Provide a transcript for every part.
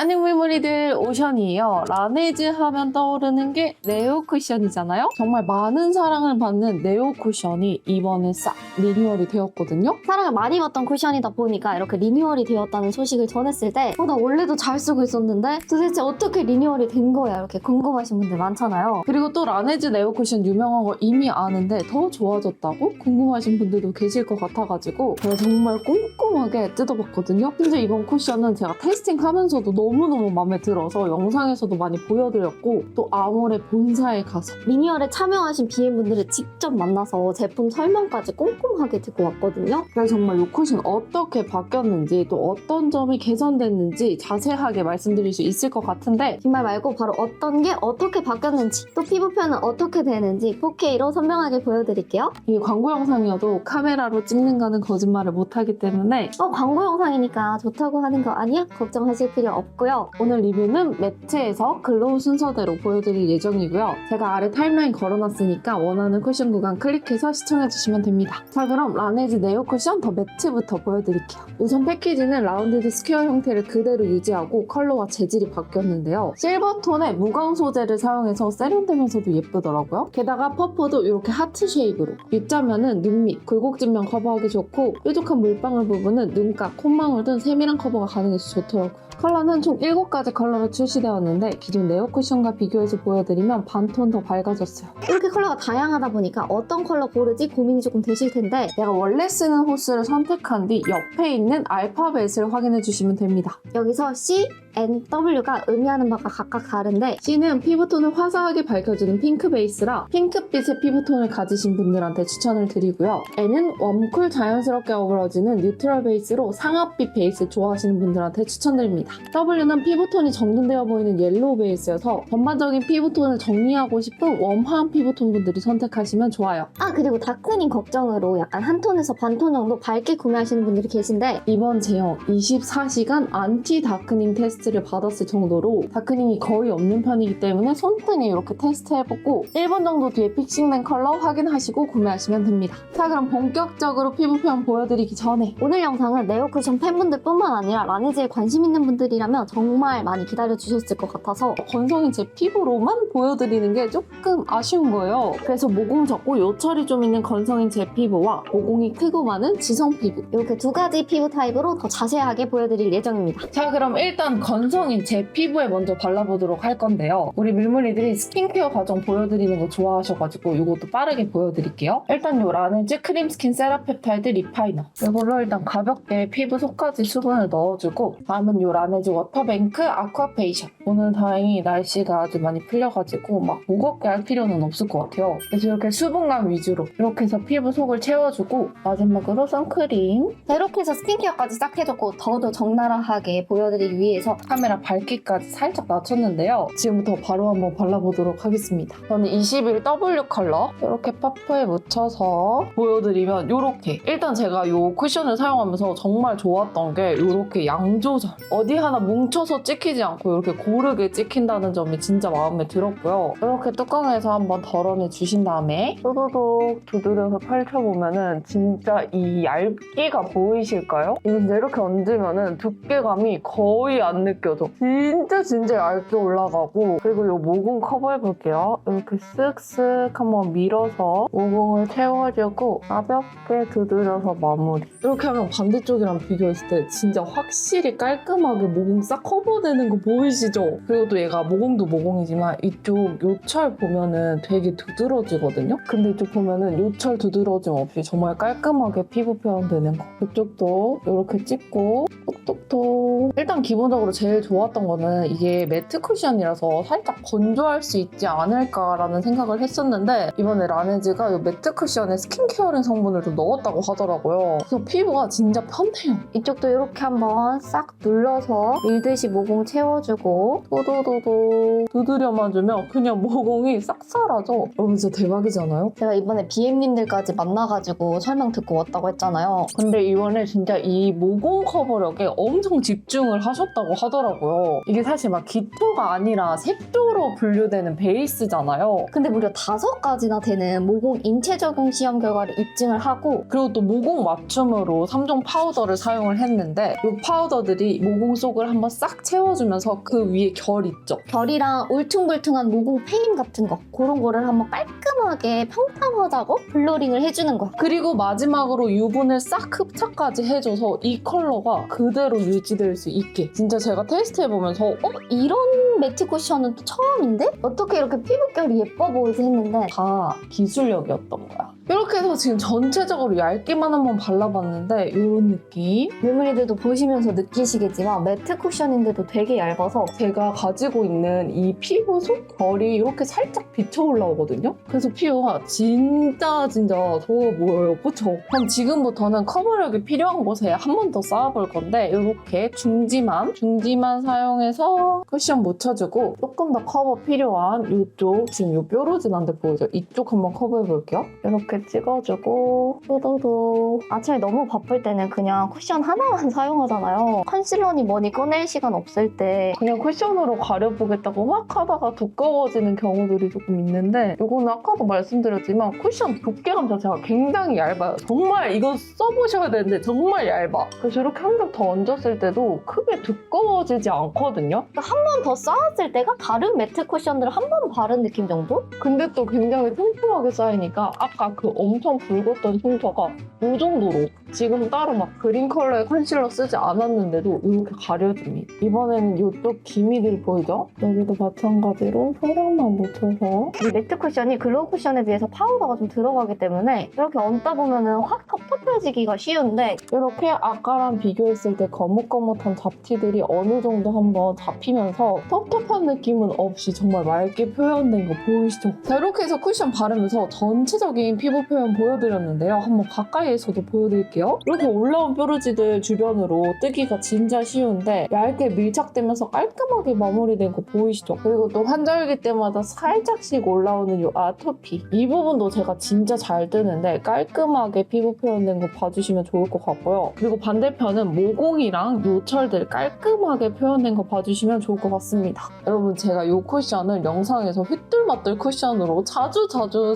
안녕 물무리들, 오션이에요. 라네즈 하면 떠오르는 게 네오 쿠션이잖아요. 정말 많은 사랑을 받는 네오 쿠션이 이번에 싹 리뉴얼이 되었거든요. 사랑을 많이 받던 쿠션이다 보니까 이렇게 리뉴얼이 되었다는 소식을 전했을 때 나 원래도 잘 쓰고 있었는데 도대체 어떻게 리뉴얼이 된 거야 이렇게 궁금하신 분들 많잖아요. 그리고 또 라네즈 네오 쿠션 유명한 거 이미 아는데 더 좋아졌다고 궁금하신 분들도 계실 것 같아가지고 제가 정말 꼼꼼하게 뜯어봤거든요. 심지어 이번 쿠션은 제가 테스팅하면서도 너무너무 마음에 들어서 영상에서도 많이 보여드렸고 또 아모레 본사에 가서 리뉴얼에 참여하신 BM분들을 직접 만나서 제품 설명까지 꼼꼼하게 듣고 왔거든요. 그래서 정말 이 쿠션 어떻게 바뀌었는지 또 어떤 점이 개선됐는지 자세하게 말씀드릴 수 있을 것 같은데 빈말 말고 바로 어떤 게 어떻게 바뀌었는지 또 피부 표현은 어떻게 되는지 4K로 선명하게 보여드릴게요. 이게 광고 영상이어도 카메라로 찍는 거는 거짓말을 못하기 때문에 광고 영상이니까 좋다고 하는 거 아니야? 걱정하실 필요 없고요. 오늘 리뷰는 매트에서 글로우 순서대로 보여드릴 예정이고요. 제가 아래 타임라인 걸어놨으니까 원하는 쿠션 구간 클릭해서 시청해주시면 됩니다. 자, 그럼 라네즈 네오 쿠션 더 매트부터 보여드릴게요. 우선 패키지는 라운드드 스퀘어 형태를 그대로 유지하고 컬러와 재질이 바뀌었는데요. 실버톤의 무광 소재를 사용해서 세련되면서도 예쁘더라고요. 게다가 퍼프도 이렇게 하트 쉐입으로 U자면은 눈 밑, 굴곡진면 커버하기 좋고 뾰족한 물방울 부분은 눈가, 콧망울 등 세밀한 커버가 가능해서 좋더라고요. 컬러는 총 7가지 컬러로 출시되었는데 기존 네오 쿠션과 비교해서 보여드리면 반톤 더 밝아졌어요. 이렇게 컬러가 다양하다 보니까 어떤 컬러 고르지 고민이 조금 되실 텐데 내가 원래 쓰는 호스를 선택한 뒤 옆에 있는 알파벳을 확인해 주시면 됩니다. 여기서 C, N, W가 의미하는 바가 각각 다른데 C는 피부톤을 화사하게 밝혀주는 핑크 베이스라 핑크빛의 피부톤을 가지신 분들한테 추천을 드리고요. N은 웜쿨 자연스럽게 어우러지는 뉴트럴 베이스로 상아빛 베이스 좋아하시는 분들한테 추천드립니다. W는 피부톤이 정돈되어 보이는 옐로우 베이스여서 전반적인 피부톤을 정리하고 싶은 웜한 피부톤 분들이 선택하시면 좋아요. 그리고 다크닝 걱정으로 약간 한 톤에서 반톤 정도 밝게 구매하시는 분들이 계신데 이번 제형 24시간 안티 다크닝 테스트를 받았을 정도로 다크닝이 거의 없는 편이기 때문에 손등에 이렇게 테스트해보고 1분 정도 뒤에 픽싱된 컬러 확인하시고 구매하시면 됩니다. 자, 그럼 본격적으로 피부 표현 보여드리기 전에 오늘 영상은 네오쿠션 팬분들 뿐만 아니라 라네즈에 관심 있는 분들이라면 정말 많이 기다려주셨을 것 같아서 건성인 제 피부로만 보여드리는 게 조금 아쉬운 거예요. 그래서 모공 적고 요철이 좀 있는 건성인 제 피부와 모공이 크고 많은 지성 피부 이렇게 두 가지 피부 타입으로 더 자세하게 보여드릴 예정입니다. 자, 그럼 일단 건성인 제 피부에 먼저 발라보도록 할 건데요. 우리 물무리들이 스킨케어 과정 보여드리는 거 좋아하셔가지고 이것도 빠르게 보여드릴게요. 일단 요 라네즈 크림 스킨 세라펩타이드 리파이너 이걸로 일단 가볍게 피부 속까지 수분을 넣어주고 다음은 요 라네즈 워터뱅크 아쿠아 페이셜 오늘 다행히 날씨가 아주 많이 풀려가지고 막 무겁게 할 필요는 없을 것 같아요. 그래서 이렇게 수분감 위주로 이렇게 해서 피부 속을 채워주고 마지막으로 선크림 이렇게 해서 스킨케어까지 싹 해줬고 더더 적나라하게 보여드리기 위해서 카메라 밝기까지 살짝 낮췄는데요. 지금부터 바로 한번 발라보도록 하겠습니다. 저는 21W 컬러 이렇게 퍼프에 묻혀서 보여드리면 이렇게 일단 제가 이 쿠션을 사용하면서 정말 좋았던 게 이렇게 양 조절 어디 하나 뭉쳐서 찍히지 않고 이렇게 고르게 찍힌다는 점이 진짜 마음에 들었고요. 이렇게 뚜껑에서 한번 덜어내 주신 다음에 또도독 두드려서 펼쳐보면은 진짜 이 얇기가 보이실까요? 이게 진짜 이렇게 얹으면은 두께감이 거의 안 느껴져. 진짜 얇게 올라가고 그리고 이 모공 커버해볼게요. 이렇게 쓱쓱 한번 밀어서 모공을 채워주고 가볍게 두드려서 마무리. 이렇게 하면 반대쪽이랑 비교했을 때 진짜 확실히 깔끔하게 모공 싹 커버되는 거 보이시죠? 그리고 또 얘가 모공도 모공이지만 이쪽 요철 보면은 되게 두드러지거든요? 근데 이쪽 보면은 요철 두드러짐 없이 정말 깔끔하게 피부 표현되는 거. 이쪽도 이렇게 찍고 톡톡톡. 일단 기본적으로 제일 좋았던 거는 이게 매트 쿠션이라서 살짝 건조할 수 있지 않을까라는 생각을 했었는데 이번에 라네즈가 이 매트 쿠션에 스킨케어링 성분을 좀 넣었다고 하더라고요. 그래서 피부가 진짜 편해요. 이쪽도 이렇게 한번 싹 눌러서 밀듯이 모공 채워주고 도도도도 두드려만 주면 그냥 모공이 싹 사라져. 여러분 진짜 대박이잖아요? 제가 이번에 BM님들까지 만나가지고 설명 듣고 왔다고 했잖아요. 근데 이번에 진짜 이 모공 커버력에 엄청 집중을 하셨다고 하더라고요. 하더라고요. 이게 사실 막 기초가 아니라 색조로 분류되는 베이스잖아요. 근데 무려 5가지나 되는 모공 인체 적용 시험 결과를 입증을 하고 그리고 또 모공 맞춤으로 3종 파우더를 사용을 했는데 이 파우더들이 모공 속을 한번 싹 채워주면서 그 위에 결 있죠. 결이랑 울퉁불퉁한 모공 페인 같은 거 그런 거를 한번 깔끔하게 평탄하다고 블러링을 해주는 거야. 그리고 마지막으로 유분을 싹 흡착까지 해줘서 이 컬러가 그대로 유지될 수 있게 진짜 제가 테스트해보면서 이런 매트 쿠션은 또 처음인데? 어떻게 이렇게 피부결이 예뻐 보이지 했는데 다 기술력이었던 거야. 이렇게 해서 지금 전체적으로 얇게만 한번 발라봤는데 이런 느낌. 메모리들도 보시면서 느끼시겠지만 매트 쿠션인데도 되게 얇아서 제가 가지고 있는 이 피부 속 결이 이렇게 살짝 비쳐 올라오거든요. 그래서 피부가 진짜 좋아 보여요. 그쵸? 그럼 지금부터는 커버력이 필요한 곳에 한 번 더 쌓아볼 건데 이렇게 중지만 사용해서 쿠션 묻혀주고 조금 더 커버 필요한 이쪽 지금 이 뾰루지난데 보이죠? 이쪽 한번 커버해볼게요. 이렇게 찍어주고 뜯어도 아침에 너무 바쁠 때는 그냥 쿠션 하나만 사용하잖아요. 컨실러니 뭐니 꺼낼 시간 없을 때 그냥 쿠션으로 가려보겠다고 막 하다가 두꺼워지는 경우들이 조금 있는데 이거는 아까도 말씀드렸지만 쿠션 두께감 자체가 굉장히 얇아요. 정말 이거 써보셔야 되는데 정말 얇아. 그래서 이렇게 한 겹 더 얹었을 때도 크게 두꺼워지지 않거든요. 한 번 더 쌓았을 때가 다른 매트 쿠션들을 한 번 바른 느낌 정도? 근데 또 굉장히 촘촘하게 쌓이니까 아까 그 엄청 붉었던 흉터가 이 정도로 지금 따로 막 그린 컬러의 컨실러 쓰지 않았는데도 이렇게 가려집니다. 이번에는 이쪽 기미들 보이죠? 여기도 마찬가지로 소량만 묻혀서 이 매트 쿠션이 글로우 쿠션에 비해서 파우더가 좀 들어가기 때문에 이렇게 얹다 보면은 확 텁텁해지기가 쉬운데 이렇게 아까랑 비교했을 때 거뭇거뭇한 잡티들이 어느 정도 한번 잡히면서 텁텁한 느낌은 없이 정말 맑게 표현된 거 보이시죠? 자, 이렇게 해서 쿠션 바르면서 전체적인 피부 표현 보여드렸는데요. 한번 가까이에서도 보여드릴게요. 이렇게 올라온 뾰루지들 주변으로 뜨기가 진짜 쉬운데 얇게 밀착되면서 깔끔하게 마무리된 거 보이시죠? 그리고 또 환절기 때마다 살짝씩 올라오는 이 아토피 이 부분도 제가 진짜 잘 뜨는데 깔끔하게 피부 표현된 거 봐주시면 좋을 것 같고요. 그리고 반대편은 모공이랑 요철들 깔끔하게 표현된 거 봐주시면 좋을 것 같습니다. 여러분 제가 이 쿠션을 영상에서 휘뚤마뚤 쿠션으로 자주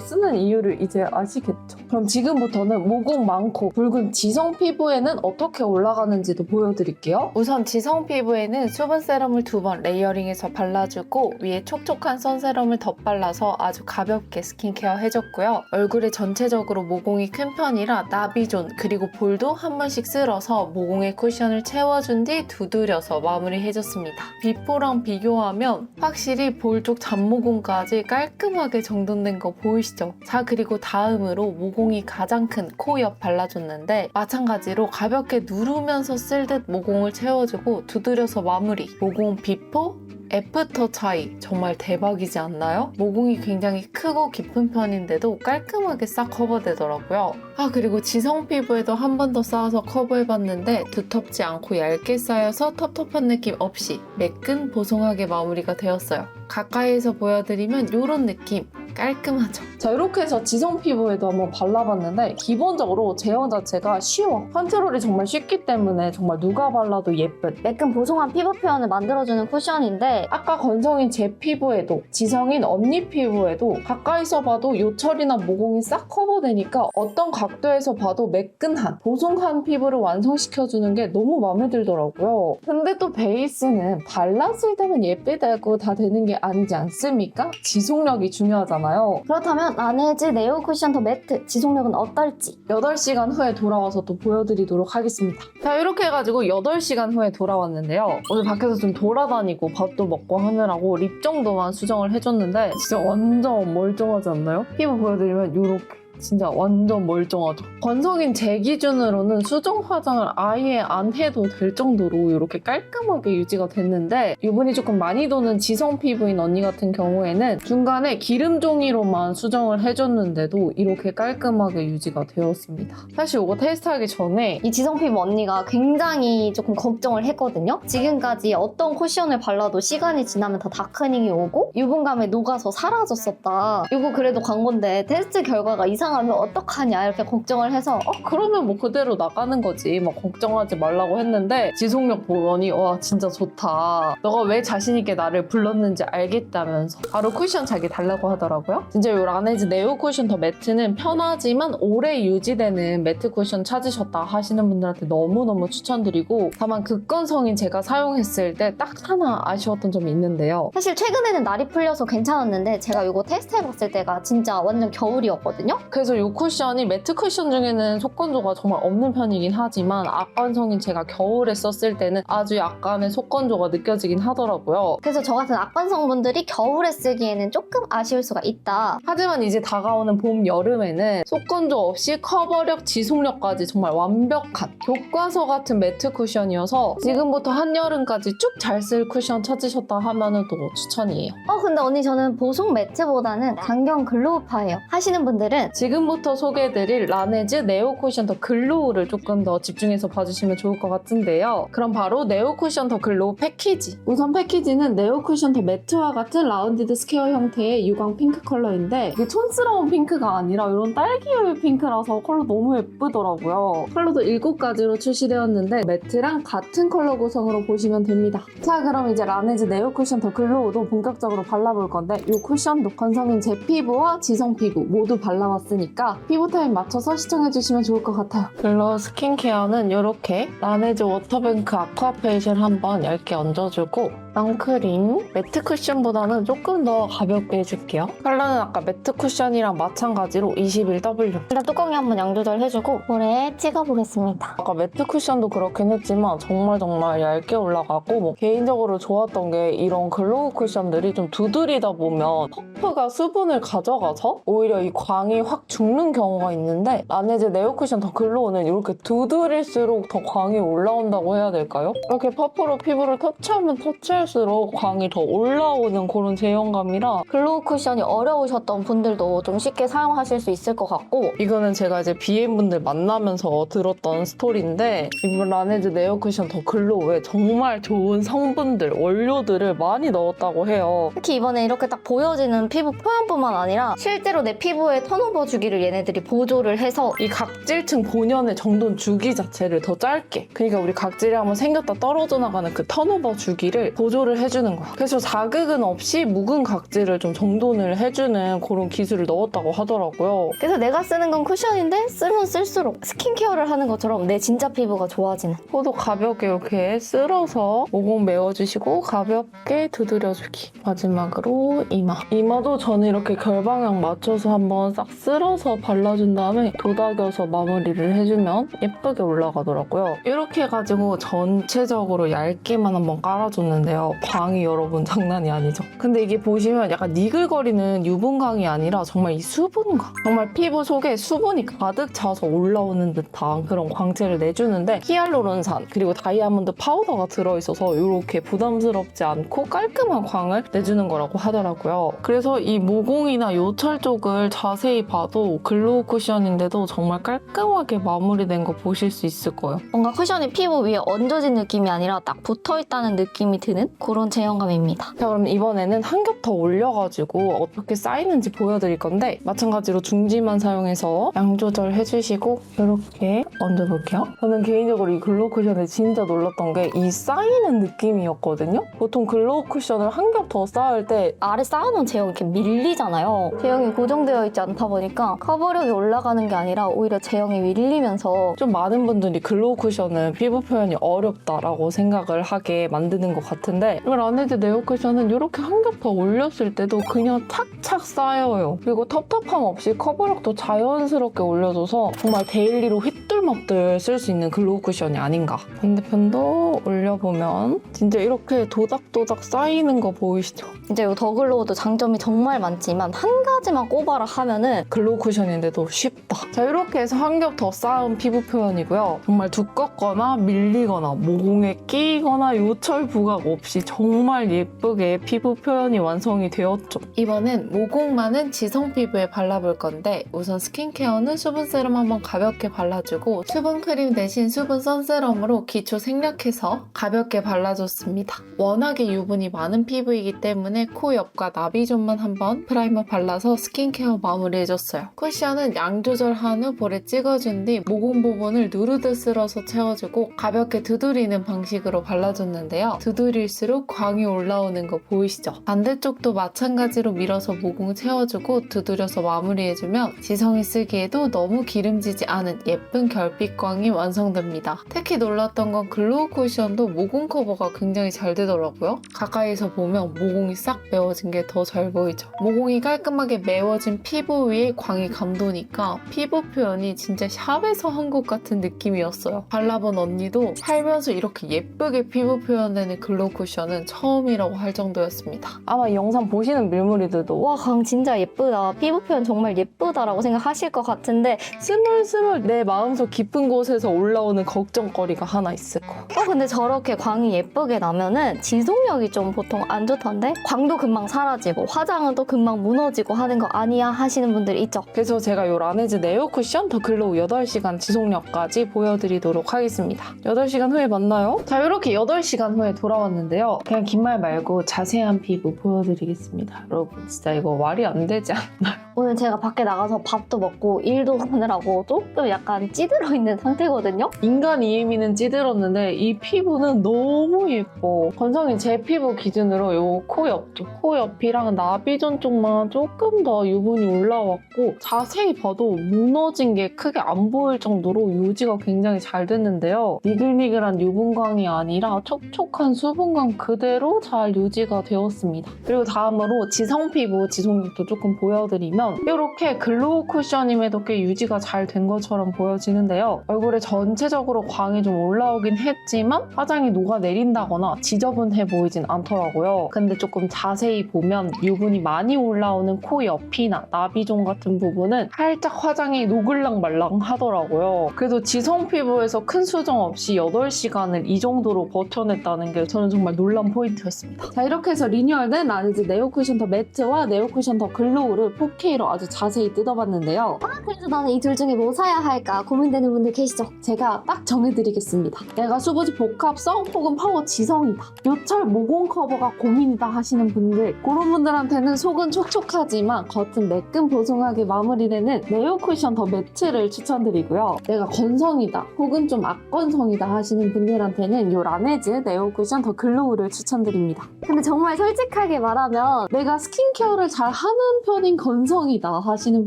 쓰는 이유를 이제 아시겠죠? 그럼 지금부터는 모공 많고 붉은 지성 피부에는 어떻게 올라가는지도 보여드릴게요. 우선 지성 피부에는 수분 세럼을 2번 레이어링해서 발라주고 위에 촉촉한 선세럼을 덧발라서 아주 가볍게 스킨케어 해줬고요. 얼굴에 전체적으로 모공이 큰 편이라 나비존 그리고 볼도 한 번씩 쓸어서 모공에 쿠션을 채워준 뒤 두드려서 마무리해줬습니다. 비포랑 비교하면 확실히 볼 쪽 잡모공까지 깔끔하게 정돈된 거 보이시죠? 자, 그리고 다음으로 모공이 가장 큰 코 옆 발라줬는데 마찬가지로 가볍게 누르면서 쓸 듯 모공을 채워주고 두드려서 마무리. 모공 비포, 애프터 차이 정말 대박이지 않나요? 모공이 굉장히 크고 깊은 편인데도 깔끔하게 싹 커버되더라고요. 그리고 지성 피부에도 한 번 더 쌓아서 커버해봤는데 두텁지 않고 얇게 쌓여서 텁텁한 느낌 없이 매끈 보송하게 마무리가 되었어요. 가까이에서 보여드리면 이런 느낌 깔끔하죠? 자, 이렇게 해서 지성 피부에도 한번 발라봤는데 기본적으로 제형 자체가 쉬워. 컨트롤이 정말 쉽기 때문에 정말 누가 발라도 예쁜 매끈 보송한 피부 표현을 만들어주는 쿠션인데 아까 건성인 제 피부에도 지성인 언니 피부에도 가까이서 봐도 요철이나 모공이 싹 커버되니까 어떤 각도에서 봐도 매끈한 보송한 피부를 완성시켜주는 게 너무 마음에 들더라고요. 근데 또 베이스는 발랐을 때만 예쁘다고 다 되는 게 아니지 않습니까? 지속력이 중요하잖아요. 그렇다면 라네즈 네오 쿠션 더 매트 지속력은 어떨지 8시간 후에 돌아와서 또 보여드리도록 하겠습니다. 자, 이렇게 해가지고 8시간 후에 돌아왔는데요. 오늘 밖에서 좀 돌아다니고 밥도 먹고 하느라고 립 정도만 수정을 해줬는데 진짜 완전 멀쩡하지 않나요? 피부 보여드리면 이렇게 진짜 완전 멀쩡하죠. 건성인 제 기준으로는 수정 화장을 아예 안 해도 될 정도로 이렇게 깔끔하게 유지가 됐는데 유분이 조금 많이 도는 지성 피부인 언니 같은 경우에는 중간에 기름 종이로만 수정을 해줬는데도 이렇게 깔끔하게 유지가 되었습니다. 사실 이거 테스트하기 전에 이 지성 피부 언니가 굉장히 조금 걱정을 했거든요. 지금까지 어떤 쿠션을 발라도 시간이 지나면 다 다크닝이 오고 유분감에 녹아서 사라졌었다. 이거 그래도 광고인데 테스트 결과가 이상하면 어떡하냐 이렇게 걱정을 해서 그러면 뭐 그대로 나가는 거지. 막 걱정하지 말라고 했는데 지속력 보더니 와 진짜 좋다. 너가 왜 자신 있게 나를 불렀는지 알겠다면서 바로 쿠션 자기 달라고 하더라고요. 진짜 이 라네즈 네오 쿠션 더 매트는 편하지만 오래 유지되는 매트 쿠션 찾으셨다 하시는 분들한테 너무너무 추천드리고, 다만 극건성인 제가 사용했을 때 딱 하나 아쉬웠던 점이 있는데요. 사실 최근에는 날이 풀려서 괜찮았는데 제가 이거 테스트해봤을 때가 진짜 완전 겨울이었거든요. 그래서 이 쿠션이 매트 쿠션 중에는 속건조가 정말 없는 편이긴 하지만 악건성인 제가 겨울에 썼을 때는 아주 약간의 속건조가 느껴지긴 하더라고요. 그래서 저 같은 악건성분들이 겨울에 쓰기에는 조금 아쉬울 수가 있다. 하지만 이제 다가오는 봄, 여름에는 속건조 없이 커버력, 지속력까지 정말 완벽한 교과서 같은 매트 쿠션이어서 지금부터 한여름까지 쭉 잘 쓸 쿠션 찾으셨다 하면은 또 추천이에요. 근데 언니 저는 보송 매트보다는 강경 글로우파예요. 하시는 분들은 지금부터 소개해드릴 라네즈 네오 쿠션 더 글로우를 조금 더 집중해서 봐주시면 좋을 것 같은데요. 그럼 바로 네오 쿠션 더 글로우 패키지. 우선 패키지는 네오 쿠션 더 매트와 같은 라운디드 스퀘어 형태의 유광 핑크 컬러인데 이게 촌스러운 핑크가 아니라 이런 딸기우유 핑크라서 컬러 너무 예쁘더라고요. 컬러도 7가지로 출시되었는데 매트랑 같은 컬러 구성으로 보시면 됩니다. 자, 그럼 이제 라네즈 네오 쿠션 더 글로우도 본격적으로 발라볼 건데 이 쿠션도 건성인 제 피부와 지성 피부 모두 발라봤으니까 피부 타입 맞춰서 시청해주시면 좋을 것 같아요. 글로우 스킨케어는 이렇게 라네즈 워터뱅크 아쿠아 페이셜 한번 얇게 얹어주고 선크림 매트 쿠션보다는 조금 더 가볍게 해줄게요. 컬러는 아까 매트 쿠션이랑 마찬가지로 21W. 일단 뚜껑에 한번 양 조절해주고 볼에 찍어보겠습니다. 아까 매트 쿠션도 그렇긴 했지만 정말 얇게 올라가고 개인적으로 좋았던 게 이런 글로우 쿠션들이 좀 두드리다 보면 퍼프가 수분을 가져가서 오히려 이 광이 확 죽는 경우가 있는데 라네즈 네오 쿠션 더 글로우는 이렇게 두드릴수록 더 광이 올라온다고 해야 될까요? 이렇게 퍼프로 피부를 터치하면 터치할수록 광이 더 올라오는 그런 제형감이라 글로우 쿠션이 어려우셨던 분들도 좀 쉽게 사용하실 수 있을 것 같고, 이거는 제가 이제 BM분들 만나면서 들었던 스토리인데 이 라네즈 네오 쿠션 더 글로우에 정말 좋은 성분들, 원료들을 많이 넣었다고 해요. 특히 이번에 이렇게 딱 보여지는 피부 표현뿐만 아니라 실제로 내 피부에 턴오버 주기를 얘네들이 보조를 해서 이 각질층 본연의 정돈 주기 자체를 더 짧게, 그러니까 우리 각질이 한번 생겼다 떨어져 나가는 그 턴오버 주기를 보조를 해주는 거야. 그래서 자극은 없이 묵은 각질을 좀 정돈을 해주는 그런 기술을 넣었다고 하더라고요. 그래서 내가 쓰는 건 쿠션인데 쓰면 쓸수록 스킨케어를 하는 것처럼 내 진짜 피부가 좋아지는. 코도 가볍게 이렇게 쓸어서 모공 메워주시고 가볍게 두드려주기. 마지막으로 이마도 저는 이렇게 결방향 맞춰서 한번 싹 쓸어서 발라준 다음에 도닥여서 마무리를 해주면 예쁘게 올라가더라고요. 이렇게 해가지고 전체적으로 얇게만 한번 깔아줬는데요. 광이 여러분 장난이 아니죠. 근데 이게 보시면 약간 니글거리는 유분광이 아니라 정말 이 수분광, 정말 피부 속에 수분이 가득 차서 올라오는 듯한 그런 광채를 내주는데 히알루론산 그리고 다이아몬드 파우더가 들어있어서 이렇게 부담스럽지 않고 깔끔한 광을 내주는 거라고 하더라고요. 그래서 이 모공이나 요철 쪽을 자세히 봐도 글로우 쿠션인데도 정말 깔끔하게 마무리된 거 보실 수 있을 거예요. 뭔가 쿠션이 피부 위에 얹어진 느낌이 아니라 딱 붙어있다는 느낌이 드는 그런 제형감입니다. 자, 그럼 이번에는 한 겹 더 올려가지고 어떻게 쌓이는지 보여드릴 건데 마찬가지로 중지만 사용해서 양 조절해주시고 이렇게 얹어볼게요. 저는 개인적으로 이 글로우 쿠션에 진짜 놀랐던 게 이 쌓이는 느낌이었거든요. 보통 글로우 쿠션을 한 겹 더 쌓을 때 아래 쌓아놓은 제형이 이렇게 밀리잖아요. 제형이 고정되어 있지 않다 보니까 커버력이 올라가는 게 아니라 오히려 제형이 밀리면서 좀 많은 분들이 글로우 쿠션은 피부 표현이 어렵다라고 생각을 하게 만드는 것 같은데 이 라네즈 네오 쿠션은 이렇게 한 겹 더 올렸을 때도 그냥 착착 쌓여요. 그리고 텁텁함 없이 커버력도 자연스럽게 올려줘서 정말 데일리로 휘뚤먹들 쓸 수 있는 글로우 쿠션이 아닌가. 반대편도 올려보면 진짜 이렇게 도닥도닥 쌓이는 거 보이시죠? 이제 이 더글로우도 장점이 정말 많지만 한 가지만 꼽아라 하면은 글로우 쿠션인데도 쉽다. 자, 이렇게 해서 한 겹 더 쌓은 피부 표현이고요. 정말 두껍거나 밀리거나 모공에 끼거나 요철 부각 없이 정말 예쁘게 피부 표현이 완성이 되었죠. 이번엔 모공 많은 지성 피부에 발라볼 건데 우선 스킨케어는 수분 세럼 한번 가볍게 발라주고 수분 크림 대신 수분 선세럼으로 기초 생략해서 가볍게 발라줬습니다. 워낙에 유분이 많은 피부이기 때문에 코 옆과 나비존만 한번 프라이머 발라서 스킨케어 마무리해줬어요. 채웠어요. 쿠션은 양 조절한 후 볼에 찍어준 뒤 모공 부분을 누르듯 쓸어서 채워주고 가볍게 두드리는 방식으로 발라줬는데요. 두드릴수록 광이 올라오는 거 보이시죠? 반대쪽도 마찬가지로 밀어서 모공 채워주고 두드려서 마무리해주면 지성이 쓰기에도 너무 기름지지 않은 예쁜 결빛광이 완성됩니다. 특히 놀랐던 건 글로우 쿠션도 모공 커버가 굉장히 잘 되더라고요. 가까이서 보면 모공이 싹 메워진 게 더 잘 보이죠. 모공이 깔끔하게 메워진 피부 위에 광이 감도니까 피부 표현이 진짜 샵에서 한 것 같은 느낌이었어요. 발라본 언니도 살면서 이렇게 예쁘게 피부 표현되는 글로우 쿠션은 처음이라고 할 정도였습니다. 아마 이 영상 보시는 밀물이들도 와, 강 진짜 예쁘다. 피부 표현 정말 예쁘다라고 생각하실 것 같은데 스물스물 내 마음속 깊은 곳에서 올라오는 걱정거리가 하나 있을 거야. 근데 저렇게 광이 예쁘게 나면은 지속력이 좀 보통 안 좋던데? 광도 금방 사라지고 화장은 또 금방 무너지고 하는 거 아니야 하시는 분들 있죠. 그래서 제가 이 라네즈 네오 쿠션 더 글로우 8시간 지속력까지 보여드리도록 하겠습니다. 8시간 후에 만나요. 자, 이렇게 8시간 후에 돌아왔는데요. 그냥 긴 말 말고 자세한 피부 보여드리겠습니다. 여러분 진짜 이거 말이 안 되지 않나요? 오늘 제가 밖에 나가서 밥도 먹고 일도 하느라고 조금 약간 찌들어 있는 상태거든요. 인간 이혜미는 찌들었는데 이 피부는 너무 예뻐. 건성이 제 피부 기준으로 요 코 옆쪽, 코 옆이랑 나비존 쪽만 조금 더 유분이 올라왔고 자세히 봐도 무너진 게 크게 안 보일 정도로 유지가 굉장히 잘 됐는데요. 니글니글한 유분광이 아니라 촉촉한 수분광 그대로 잘 유지가 되었습니다. 그리고 다음으로 지성 피부 지속력도 조금 보여드리면 이렇게 글로우 쿠션임에도 꽤 유지가 잘 된 것처럼 보여지는데요. 얼굴에 전체적으로 광이 좀 올라오긴 했지만 화장이 녹아내린다거나 지저분해 보이진 않더라고요. 근데 조금 자세히 보면 유분이 많이 올라오는 코 옆이나 나비존 같은 부분은 살짝 화장이 녹을랑 말랑 하더라고요. 그래도 지성 피부에서 큰 수정 없이 8시간을 이 정도로 버텨냈다는 게 저는 정말 놀란 포인트였습니다. 자, 이렇게 해서 리뉴얼된 라네즈 네오 쿠션 더 매트와 네오 쿠션 더 글로우를 4K로 아주 자세히 뜯어봤는데요. 그래서 나는 이 둘 중에 뭐 사야 할까 고민되는 분들 계시죠? 제가 딱 정해드리겠습니다. 내가 수부지 복합성 혹은 파워 지성이다. 요철 모공 커버가 고민이다 하시는 분들, 그런 분들한테는 속은 촉촉하지만 겉은 매끈 보송하게 마무리되는 네오 쿠션 더 매트를 추천드리고요. 내가 건성이다 혹은 좀 악건성이다 하시는 분들한테는 요 라네즈 네오 쿠션 더 글로우를 추천드립니다. 근데 정말 솔직하게 말하면 내가 스킨케어를 잘 하는 편인 건성이다 하시는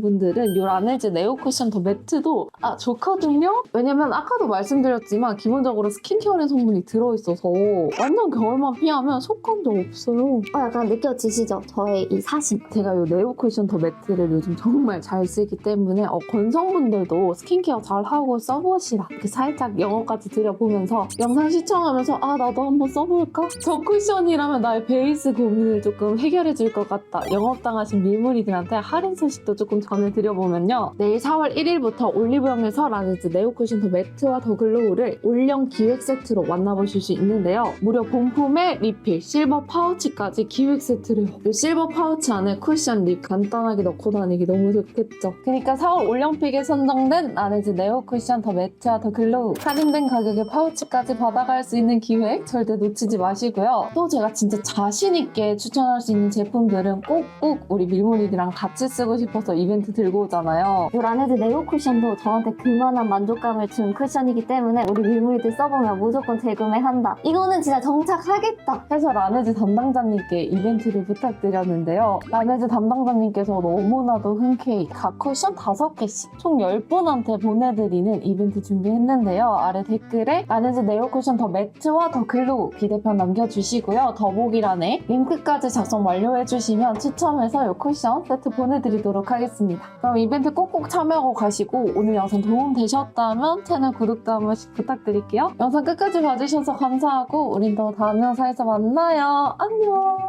분들은 요 라네즈 네오 쿠션 더 매트도 좋거든요? 왜냐면 아까도 말씀드렸지만 기본적으로 스킨케어의 성분이 들어있어서 완전 겨울만 피하면 속감도 없어요. 약간 느껴지시죠? 저의 이 사심. 제가 요 네오 쿠션 더 매트를 요즘 정말 잘 쓰기 때문에 건성분들도 스킨케어 잘 하고 써보시라. 이렇게 살짝 영어까지 들여보면서 영상 시청하면서 나도 한번 써볼까? 저 쿠션이라면 나의 베이스 고민을 조금 해결해줄 것 같다. 영업당하신 밀물이들한테 할인 소식도 조금 전해드려보면요. 내일 4월 1일부터 올리브영에서 라네즈 네오 쿠션 더 매트와 더 글로우를 올영 기획 세트로 만나보실 수 있는데요. 무려 본품에 리필, 실버 파우치까지 기획 세트를 해요. 이 실버 파우치 안에 쿠션 립 간단하게 넣고 다니기 너무 좋겠죠. 그러니까 4월 올영픽에 선정된 라네즈 네오 쿠션 더 매트와 더 글로우 할인된 가격에 파우치까지 받아갈 수 있는 기획 절대 놓치지 마시고요. 또 제가 진짜 자신있게 추천할 수 있는 제품들은 꼭꼭 우리 밀물이들이랑 같이 쓰고 싶어서 이벤트 들고 오잖아요. 이 라네즈 네오 쿠션도 저한테 그만한 만족감을 준 쿠션이기 때문에 우리 밀물이들 써보면 무조건 재구매한다. 이거는 진짜 정착하겠다 해서 라네즈 담당자님께 이벤트를 부탁드렸는데요. 라네즈 담당자님께서 너무나도 흔쾌히 각 쿠션 5개씩 총 10분한테 보내드리는 이벤트 준비했는데요. 아래 댓글에 라네즈 네오 쿠션 더 매트와 더 글로우 비대편 남겨주시고요. 더보기란에 링크까지 작성 완료해주시면 추첨해서 이 쿠션 세트 보내드리도록 하겠습니다. 그럼 이벤트 꼭꼭 참여하고 가시고 오늘 영상 도움되셨다면 채널 구독도 한 번씩 부탁드릴게요. 영상 끝까지 봐주셔서 감사하고 우린 또 다음 영상에서 만나요. 안녕.